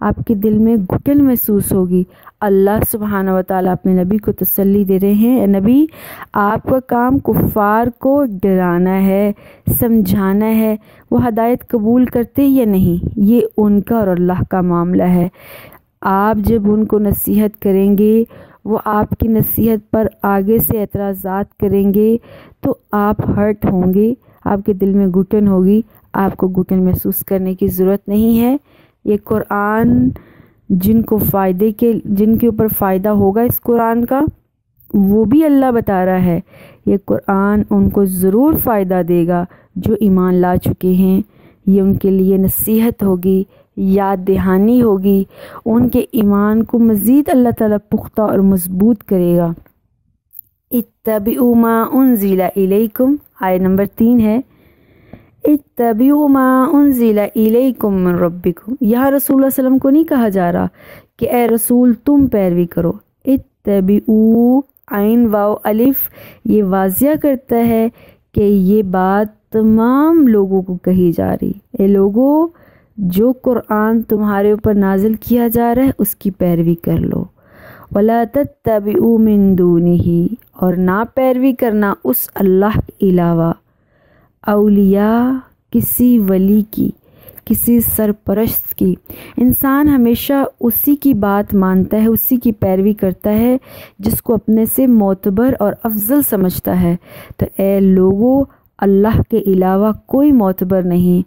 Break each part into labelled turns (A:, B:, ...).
A: آپ کے دل میں گھٹن محسوس ہوگی۔ اللہ سبحانہ و تعالیٰ اپنے نبی کو تسلی دے رہے ہیں، اے نبی آپ کا کام کفار کو ڈرانا ہے، سمجھانا ہے، وہ ہدایت قبول کرتے یا نہیں یہ ان کا اور اللہ کا معاملہ ہے۔ آپ جب ان کو نصیحت کریں گے، وہ آپ کی نصیحت پر آگے سے اعتراضات کریں گے تو آپ ہرٹ ہوں گے، آپ کے دل میں گھٹن ہوگی۔ آپ کو گھٹن محسوس کرنے کی ضرورت نہیں ہے۔ یہ قرآن جن کے اوپر فائدہ ہوگا اس قرآن کا، وہ بھی اللہ بتا رہا ہے، یہ قرآن ان کو ضرور فائدہ دے گا جو ایمان لا چکے ہیں۔ یہ ان کے لیے نصیحت ہوگی، یاد دہانی ہوگی، ان کے ایمان کو مزید اللہ تعالیٰ پختہ اور مضبوط کرے گا۔ اتبعوا ما انزل الیکم، آیت نمبر 3 ہے، اتبعوا ما انزل الیکم من ربکم۔ یہاں رسول اللہ علیہ وسلم کو نہیں کہا جا رہا کہ اے رسول تم پیروی کرو۔ اتبعوا، عین واو الف، یہ واضح کرتا ہے کہ یہ بات تمام لوگوں کو کہی جا رہی، اے لوگوں جو قرآن تمہارے اوپر نازل کیا جا رہا ہے اس کی پیروی کر لو۔ وَلَا تَتَّبِعُوا مِن دُونِهِ، اور نہ پیروی کرنا اس اللہ کے علاوہ، اولیاء کسی ولی کی، کسی سرپرست کی۔ انسان ہمیشہ اسی کی بات مانتا ہے، اسی کی پیروی کرتا ہے جس کو اپنے سے معتبر اور افضل سمجھتا ہے۔ تو اے لوگوں اللہ کے علاوہ کوئی معتبر نہیں،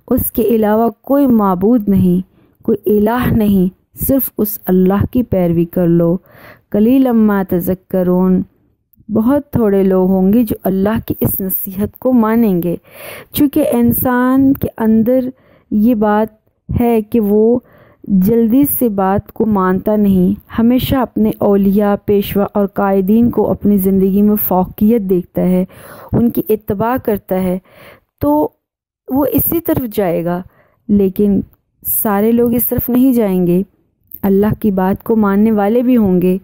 A: اس کے علاوہ کوئی معبود نہیں، کوئی الہ نہیں، صرف اس اللہ کی پیروی کر لو۔ قلیلا ما تذکرون، بہت تھوڑے لوگ ہوں گے جو اللہ کی اس نصیحت کو مانیں گے، چونکہ انسان کے اندر یہ بات ہے کہ وہ جلدی سے بات کو مانتا نہیں، ہمیشہ اپنے اولیاء، پیشوا اور قائدین کو اپنی زندگی میں فوقیت دیکھتا ہے، ان کی اتباع کرتا ہے، تو وہ اسی طرف جائے گا۔ لیکن سارے لوگ اس طرف نہیں جائیں گے، اللہ کی بات کو ماننے والے بھی ہوں گے۔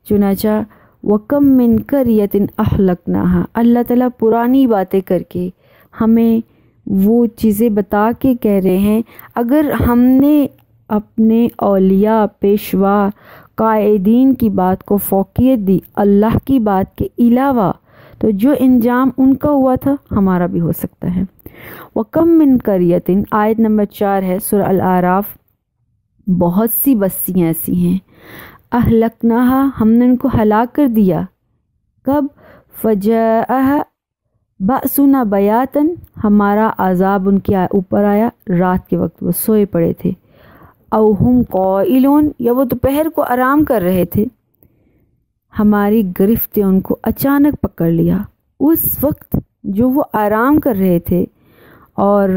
A: چنانچہ وَكَم مِّن قَرْيَةٍ أَهْلَكْنَاهَا، اللہ تعالیٰ پرانی باتیں کر کے ہمیں وہ چیزیں بتا کے کہہ رہے ہیں، اگر ہم نے اپنے اولیاء، پیشوا، قائدین کی بات کو فوقیت دی اللہ کی بات کے علاوہ، تو جو انجام ان کا ہوا تھا ہمارا بھی ہو سکتا ہے۔ وَكَم مِّن قَرْيَةٍ، آیت نمبر 4 ہے سورہ الاعراف۔ بہت سی بستیاں ایسی ہیں، اہلکناہا، ہم نے ان کو ہلاک کر دیا۔ کب؟ فجاءها بأسنا بیاتن، ہمارا عذاب ان کے اوپر آیا رات کے وقت، وہ سوئے پڑے تھے۔ او ہم قائلون، یا وہ دوپہر کو آرام کر رہے تھے، ہماری گرفت نے ان کو اچانک پکڑ لیا۔ اس وقت جو وہ آرام کر رہے تھے اور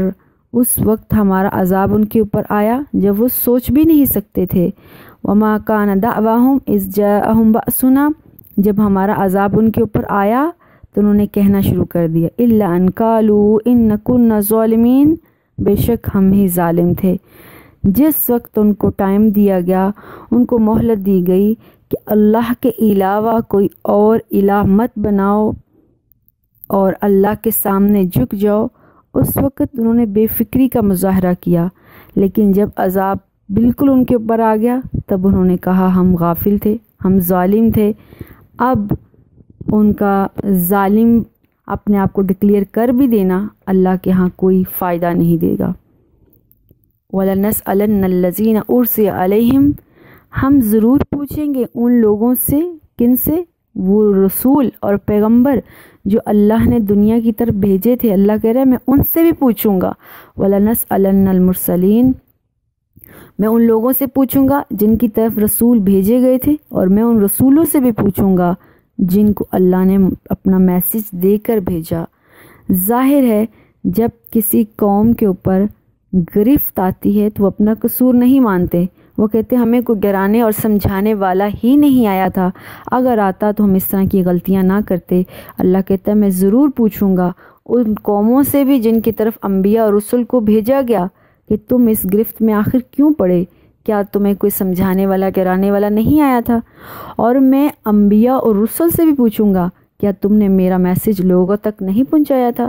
A: اس وقت ہمارا عذاب ان کے اوپر آیا جب وہ سوچ بھی نہیں سکتے تھے۔ وما کان دعواہم اذ جاءہم بأسنا، جب ہمارا عذاب ان کے اوپر آیا تو انہوں نے کہنا شروع کر دیا، الا ان قالوا ان كنا ظالمین، بے شک ہم ہی ظالم تھے۔ جس وقت ان کو ٹائم دیا گیا، ان کو مہلت دی گئی کہ اللہ کے علاوہ کوئی اور الہ مت بناؤ اور اللہ کے سامنے جھک جاؤ، اس وقت انہوں نے بے فکری کا مظاہرہ کیا۔ لیکن جب عذاب بالکل ان کے اوپر آ گیا تب انہوں نے کہا ہم غافل تھے، ہم ظالم تھے۔ اب ان کا ظالم اپنے آپ کو ڈکلیئر کر بھی دینا اللہ کے ہاں کوئی فائدہ نہیں دے گا۔ وَلَنَسْأَلَنَّ الَّذِينَ أُرْسِلَ عَلَيْهِمْ، ہم ضرور پوچھیں گے ان لوگوں سے، کن سے؟ وہ رسول اور پیغمبر جو اللہ نے دنیا کی طرف بھیجے تھے، اللہ کہہ رہا ہے میں ان سے بھی پوچھوں گا۔ وَلَنَسْأَلَنَّ الْمُرْسَلِينَ، میں ان لوگوں سے پوچھوں گا جن کی طرف رسول بھیجے گئے تھے، اور میں ان رسولوں سے بھی پوچھوں گا جن کو اللہ نے اپنا میسج دے کر بھیجا۔ ظاہر ہے جب کسی قوم کے اوپر گرفت آتی ہے تو وہ اپنا قصور نہیں مانتے، وہ کہتے ہمیں کوئی ڈرانے اور سمجھانے والا ہی نہیں آیا تھا، اگر آتا تو ہم اس طرح کی غلطیاں نہ کرتے۔ اللہ کہتا ہے میں ضرور پوچھوں گا ان قوموں سے بھی جن کی طرف انبیاء اور رسل کو بھیجا گیا کہ تم اس گرفت میں آخر کیوں پڑے، کیا تمہیں کوئی سمجھانے والا، ڈرانے والا نہیں آیا تھا؟ اور میں انبیاء اور رسل سے بھی پوچھوں گا کیا تم نے میرا میسج لوگوں تک نہیں پہنچایا تھا؟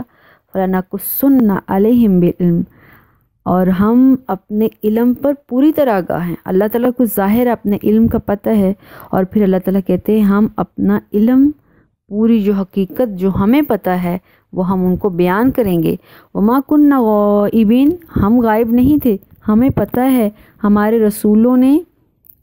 A: فَلَنَقُصُّنَّ عَلَيْهِمْ بِالْعِلْمِ، اور ہم اپنے علم پر پوری طرح آگاہ ہیں۔ اللہ تعالیٰ کو ظاہر اپنے علم کا پتہ ہے، اور پھر اللہ تعالیٰ کہتے ہیں ہم اپنا علم، پوری جو حقیقت جو ہمیں پتہ ہے وہ ہم ان کو بیان کریں گے۔ وما كنا غائبین، ہم غائب نہیں تھے، ہمیں پتہ ہے، ہمارے رسولوں نے،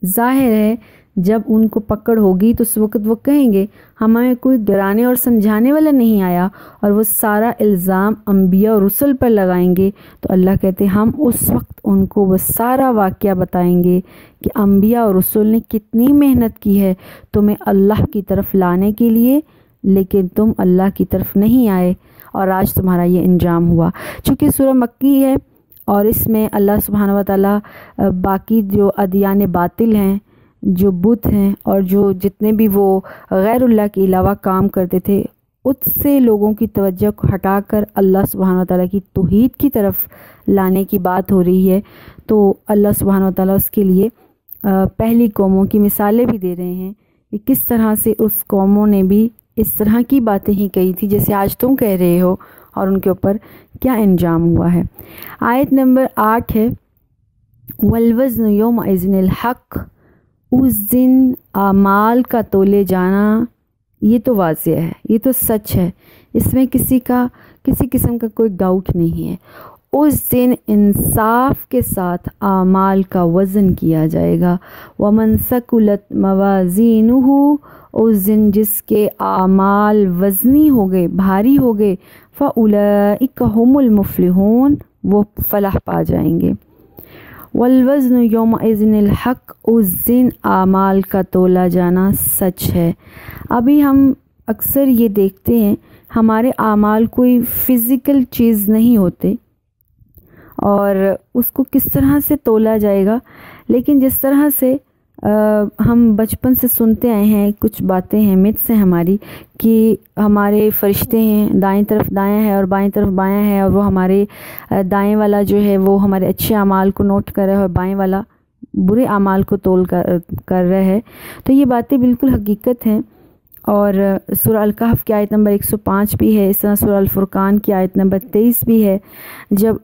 A: ظاہر ہے جب ان کو پکڑ ہوگی تو اس وقت وہ کہیں گے ہمیں کوئی ڈرانے اور سمجھانے والا نہیں آیا، اور وہ سارا الزام انبیاء اور رسل پر لگائیں گے۔ تو اللہ کہتے ہیں ہم اس وقت ان کو وہ سارا واقعہ بتائیں گے کہ انبیاء اور رسل نے کتنی محنت کی ہے تمہیں اللہ کی طرف لانے کے لیے، لیکن تم اللہ کی طرف نہیں آئے، اور آج تمہارا یہ انجام ہوا۔ چونکہ سورہ مکی ہے اور اس میں اللہ سبحانہ و تعالیٰ باقی جو ادیان باطل ہیں، جو بت ہیں، اور جو جتنے بھی وہ غیر اللہ کے علاوہ کام کرتے تھے، اس سے لوگوں کی توجہ کو ہٹا کر اللہ سبحانہ و تعالیٰ کی توحید کی طرف لانے کی بات ہو رہی ہے۔ تو اللہ سبحانہ و تعالیٰ اس کے لیے پہلی قوموں کی مثالیں بھی دے رہے ہیں کہ کس طرح سے اس قوموں نے بھی اس طرح کی باتیں ہی کہی تھی جیسے آج تم کہہ رہے ہو، اور ان کے اوپر کیا انجام ہوا ہے۔ آیت نمبر 8 ہے والوزن یومئذ الحق، اس دن اعمال کا تولے جانا یہ تو واضح ہے، یہ تو سچ ہے، اس میں کسی قسم کا کوئی ڈاؤٹ نہیں ہے۔ اس دن انصاف کے ساتھ اعمال کا وزن کیا جائے گا۔ ومن ثقلت موازینہ، اس دن جس کے اعمال وزنی ہو گئے، بھاری ہو گئے، فاولئک هم المفلحون، وہ فلاح پا جائیں گے۔ والوزن یومئذ الحق، اس دن اعمال کا تولا جانا سچ ہے۔ ابھی ہم اکثر یہ دیکھتے ہیں ہمارے اعمال کوئی فزیکل چیز نہیں ہوتے، اور اس کو کس طرح سے تولا جائے گا، لیکن جس طرح سے ہم بچپن سے سنتے آئے ہیں، کچھ باتیں ہیں، متس ہیں ہماری، کہ ہمارے فرشتے ہیں، دائیں طرف دایاں ہے اور بائیں طرف بایاں ہے، اور وہ ہمارے دائیں والا جو ہے وہ ہمارے اچھے اعمال کو نوٹ کر رہا ہے اور بائیں والا برے اعمال کو تول کر رہا ہے۔ تو یہ باتیں بالکل حقیقت ہیں، اور سورہ الکہف کی آیت نمبر 105 بھی ہے، اس طرح سورہ الفرقان کی آیت نمبر 23 بھی ہے،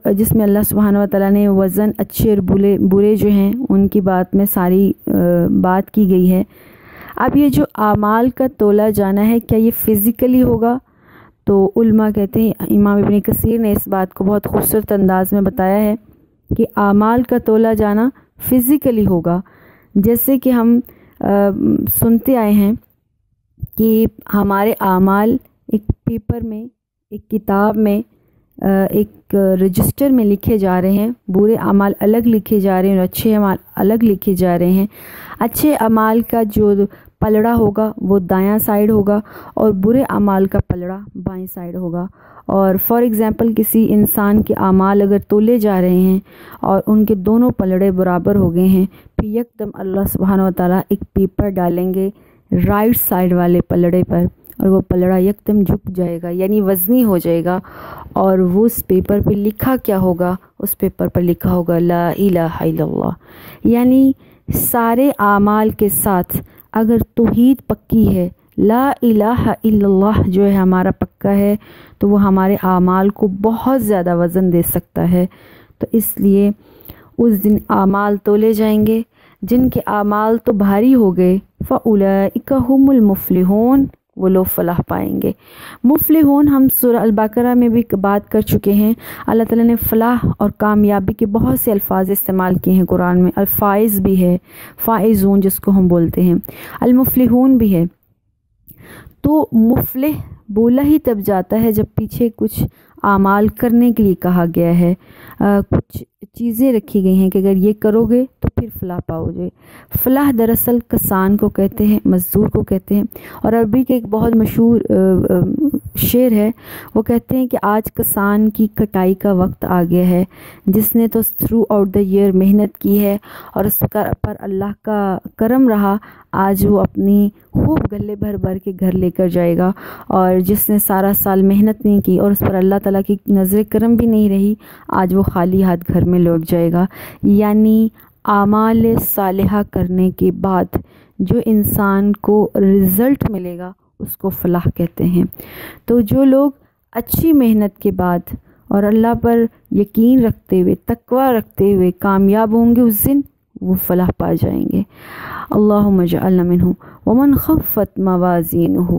A: جس میں اللہ سبحانہ و تعالیٰ نے وزن اچھے اور برے جو ہیں ان کی بات میں ساری بات کی گئی ہے۔ اب یہ جو اعمال کا تولا جانا ہے، کیا یہ فزیکلی ہوگا؟ تو علماء کہتے ہیں، امام ابن کثیر نے اس بات کو بہت خوبصورت انداز میں بتایا ہے کہ اعمال کا تولا جانا فزیکلی ہوگا، جیسے کہ ہم سنتے آئے ہیں کہ ہمارے اعمال ایک پیپر میں، ایک کتاب میں، ایک رجسٹر میں لکھے جا رہے ہیں، برے اعمال الگ لکھے جا رہے ہیں اور اچھے اعمال الگ لکھے جا رہے ہیں۔ اچھے اعمال کا جو پلڑا ہوگا وہ دایاں سائیڈ ہوگا، اور برے اعمال کا پلڑا بائیں سائیڈ ہوگا۔ اور فار ایگزامپل کسی انسان کے اعمال اگر تولے جا رہے ہیں اور ان کے دونوں پلڑے برابر ہو گئے ہیں، پھر یکدم اللہ سبحانہ و تعالیٰ ایک پیپر ڈالیں گے رائٹ سائیڈ والے پلڑے پر، اور وہ پلڑا یکدم جھک جائے گا، یعنی وزنی ہو جائے گا، اور وہ اس پیپر پہ لکھا کیا ہوگا؟ اس پیپر پر لکھا ہوگا لا الہ الا اللہ۔ یعنی سارے اعمال کے ساتھ اگر توحید پکی ہے، لا الہ الا اللہ جو ہے ہمارا پکا ہے، تو وہ ہمارے اعمال کو بہت زیادہ وزن دے سکتا ہے۔ تو اس لیے اس دن اعمال تولے جائیں گے، جن کے اعمال تو بھاری ہو گئے، فَأُولَئِكَ هُمُ الْمُفْلِحُونَ، وہ لوگ فلاح پائیں گے۔ مفلحون ہم سورہ البقرہ میں بھی بات کر چکے ہیں، اللہ تعالیٰ نے فلاح اور کامیابی کے بہت سے الفاظ استعمال کیے ہیں قرآن میں۔ الفائز بھی ہے، فائزون جس کو ہم بولتے ہیں، المفلحون بھی ہے۔ تو مفلح بولا ہی تب جاتا ہے جب پیچھے کچھ اعمال کرنے کے لیے کہا گیا ہے، کچھ چیزیں رکھی گئی ہیں کہ اگر یہ کرو گے تو پھر فلاح پاؤ گے۔ فلاح دراصل کسان کو کہتے ہیں، مزدور کو کہتے ہیں، اور عربی کے ایک بہت مشہور شعر ہے، وہ کہتے ہیں کہ آج کسان کی کٹائی کا وقت آ گیا ہے، جس نے تو تھرو آؤٹ دا ایئر محنت کی ہے اور اس پر اللہ کا کرم رہا، آج وہ اپنی خوب گلے بھر بھر کے گھر لے کر جائے گا، اور جس نے سارا سال محنت نہیں کی اور اس پر اللہ تعالیٰ کی نظر کرم بھی نہیں رہی، آج وہ خالی ہاتھ گھر میں لوٹ جائے گا۔ یعنی اعمال صالحہ کرنے کے بعد جو انسان کو رزلٹ ملے گا اس کو فلاح کہتے ہیں۔ تو جو لوگ اچھی محنت کے بعد اور اللہ پر یقین رکھتے ہوئے تقوی رکھتے ہوئے کامیاب ہوں گے اس دن وہ فلاح پا جائیں گے۔ اللہم اجعلنا منہم۔ ومن خفت موازینہ،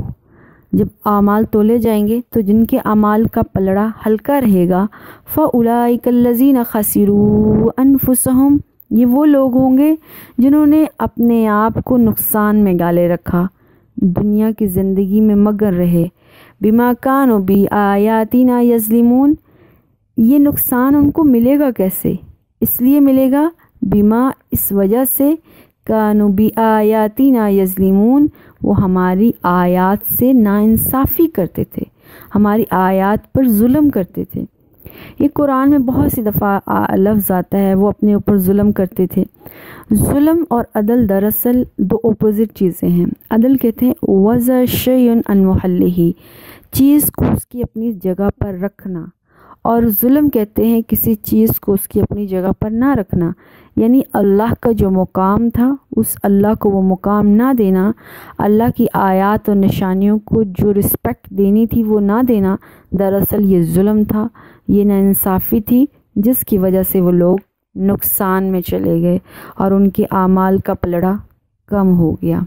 A: جب اعمال تولے جائیں گے تو جن کے اعمال کا پلڑا ہلکا رہے گا، فاولئک الذین خسروا انفسہم، یہ وہ لوگ ہوں گے جنہوں نے اپنے آپ کو نقصان میں ڈالے رکھا، دنیا کی زندگی میں مگن رہے، بما کانوا بآیاتنا یظلمون۔ یہ نقصان ان کو ملے گا کیسے؟ اس لیے ملے گا بما، اس وجہ سے، کانوا بآیاتنا یظلمون، وہ ہماری آیات سے ناانصافی کرتے تھے، ہماری آیات پر ظلم کرتے تھے۔ یہ قرآن میں بہت سی دفعہ لفظ آتا ہے، وہ اپنے اوپر ظلم کرتے تھے۔ ظلم اور عدل دراصل دو اپوزٹ چیزیں ہیں۔ عدل کہتے ہیں وضع شیء عن محلہ، چیز کو اس کی اپنی جگہ پر رکھنا، اور ظلم کہتے ہیں کسی چیز کو اس کی اپنی جگہ پر نہ رکھنا، یعنی اللہ کا جو مقام تھا اس اللہ کو وہ مقام نہ دینا، اللہ کی آیات اور نشانیوں کو جو رسپیکٹ دینی تھی وہ نہ دینا، دراصل یہ ظلم تھا، یہ ناانصافی تھی، جس کی وجہ سے وہ لوگ نقصان میں چلے گئے اور ان کے اعمال کا پلڑا کم ہو گیا۔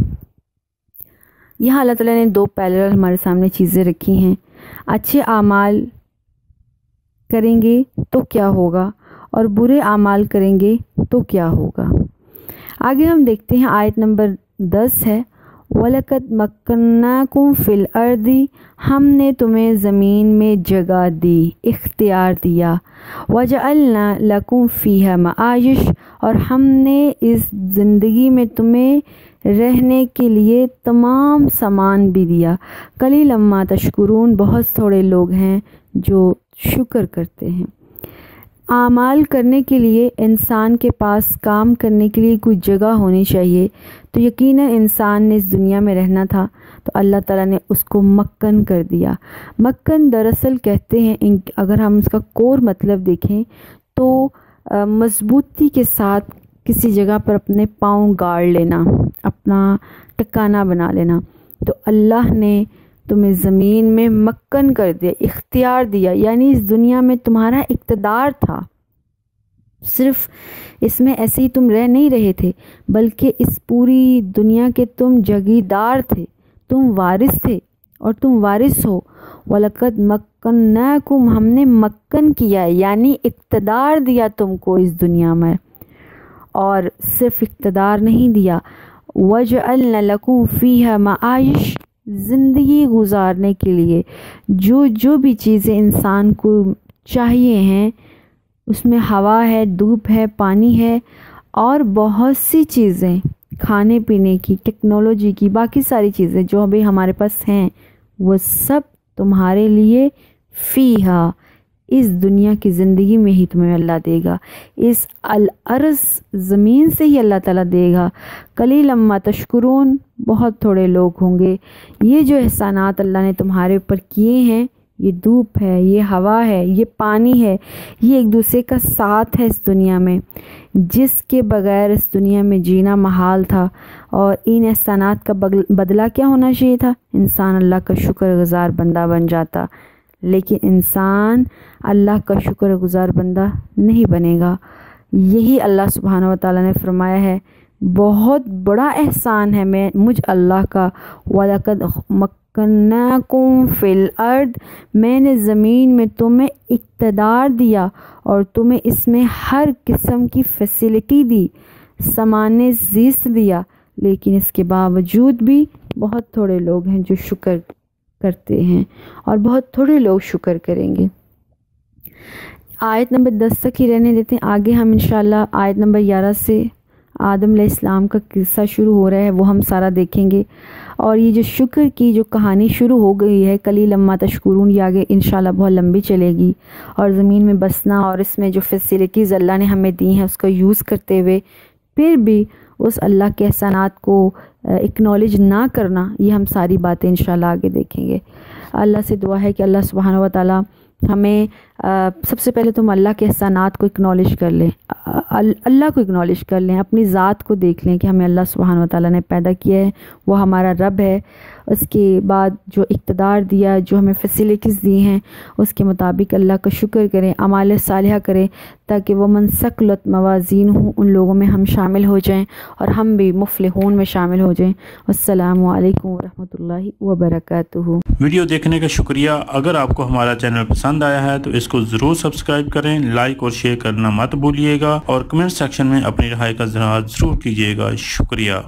A: یہاں اللہ تعالیٰ نے دو پیرالل ہمارے سامنے چیزیں رکھی ہیں، اچھے اعمال کریں گے تو کیا ہوگا اور برے اعمال کریں گے تو کیا ہوگا۔ آگے ہم دیکھتے ہیں آیت نمبر 10 ہے، وَلَقَدْ مَكَّنَّاكُمْ فِي الْأَرْضِ، ہم نے تمہیں زمین میں جگہ دی، اختیار دیا، وَجَعَلْنَا لَكُمْ فِيهَا مَعَائِشَ، اور ہم نے اس زندگی میں تمہیں رہنے کے لیے تمام سامان بھی دیا، قَلِيلًا مَا تَشْكُرُونَ، بہت تھوڑے لوگ ہیں جو شکر کرتے ہیں۔ اعمال کرنے کے لیے انسان کے پاس کام کرنے کے لیے کوئی جگہ ہونی چاہیے، تو یقیناً انسان نے اس دنیا میں رہنا تھا تو اللہ تعالیٰ نے اس کو مکن کر دیا۔ مکن دراصل کہتے ہیں، اگر ہم اس کا کور مطلب دیکھیں تو مضبوطی کے ساتھ کسی جگہ پر اپنے پاؤں گاڑ لینا، اپنا ٹکانہ بنا لینا، تو اللہ نے تمہیں زمین میں مکن کر دیا، اختیار دیا، یعنی اس دنیا میں تمہارا اقتدار تھا، صرف اس میں ایسے ہی تم رہ نہیں رہے تھے بلکہ اس پوری دنیا کے تم جگیردار تھے، تم وارث تھے اور تم وارث ہو۔ وَلَقَدْ مَكَّنَّاكُمْ، ہم نے مکن کیا یعنی اقتدار دیا تم کو اس دنیا میں، اور صرف اقتدار نہیں دیا، وَجَعَلْنَا لَكُمْ فِيهَا مَعَائِشَ، زندگی گزارنے کے لیے جو بھی چیزیں انسان کو چاہیے ہیں، اس میں ہوا ہے، دھوپ ہے، پانی ہے، اور بہت سی چیزیں کھانے پینے کی، ٹیکنالوجی کی، باقی ساری چیزیں جو ابھی ہمارے پاس ہیں، وہ سب تمہارے لیے فیہا، اس دنیا کی زندگی میں ہی تمہیں اللہ دے گا، اس الارض زمین سے ہی اللہ تعالیٰ دے گا۔ قلیلا ما تشکرون، بہت تھوڑے لوگ ہوں گے۔ یہ جو احسانات اللہ نے تمہارے اوپر کیے ہیں، یہ دھوپ ہے، یہ ہوا ہے، یہ پانی ہے، یہ ایک دوسرے کا ساتھ ہے اس دنیا میں، جس کے بغیر اس دنیا میں جینا محال تھا، اور ان احسانات کا بدلہ کیا ہونا چاہیے تھا؟ انسان اللہ کا شکر گزار بندہ بن جاتا، لیکن انسان اللہ کا شکر گزار بندہ نہیں بنے گا۔ یہی اللہ سبحانہ و تعالیٰ نے فرمایا ہے، بہت بڑا احسان ہے مجھ اللہ کا، وَلَقَدْ مَكَّنَّاكُمْ فِي الْأَرْضِ، میں نے زمین میں تمہیں اقتدار دیا اور تمہیں اس میں ہر قسم کی فیسلٹی دی، سامان زیست دیا، لیکن اس کے باوجود بھی بہت تھوڑے لوگ ہیں جو شکر کرتے ہیں، اور بہت تھوڑے لوگ شکر کریں گے۔ آیت نمبر 10 تک ہی رہنے دیتے ہیں، آگے ہم انشاءاللہ آیت نمبر 11 سے آدم علیہ السلام کا قصہ شروع ہو رہا ہے، وہ ہم سارا دیکھیں گے، اور یہ جو شکر کی جو کہانی شروع ہو گئی ہے، قلیلا ما تشکرون، یہ آگے انشاءاللہ بہت لمبی چلے گی، اور زمین میں بسنا اور اس میں جو فیسلٹیز اللہ نے ہمیں دی ہیں اس کا یوز کرتے ہوئے پھر بھی اس اللہ کے احسانات کو اکنالج نہ کرنا، یہ ہم ساری باتیں انشاءاللہ آگے دیکھیں گے۔ اللہ سے دعا ہے کہ اللہ سبحانہ و تعالیٰ ہمیں سب سے پہلے تم اللہ کے احسانات کو اکنالج کر لیں، اللہ کو اکنالج کر لیں، اپنی ذات کو دیکھ لیں کہ ہمیں اللہ سبحانہ و تعالیٰ نے پیدا کیا ہے، وہ ہمارا رب ہے۔ اس کے بعد جو اقتدار دیا، جو ہمیں فیسلٹیز دی ہیں، اس کے مطابق اللہ کا شکر کریں، اعمال صالحہ کریں، تاکہ وہ من ثقلت موازین ہوں، ان لوگوں میں ہم شامل ہو جائیں اور ہم بھی مفلحون میں شامل ہو جائیں۔ السلام علیکم ورحمۃ اللہ وبرکاتہ۔
B: ویڈیو دیکھنے کا شکریہ۔ اگر آپ کو ہمارا چینل پسند آیا ہے تو اس کو ضرور سبسکرائب کریں، لائک اور شیئر کرنا مت بھولیے گا، اور کمنٹ سیکشن میں اپنی رائے کا اظہار ضرور کیجیے گا۔ شکریہ۔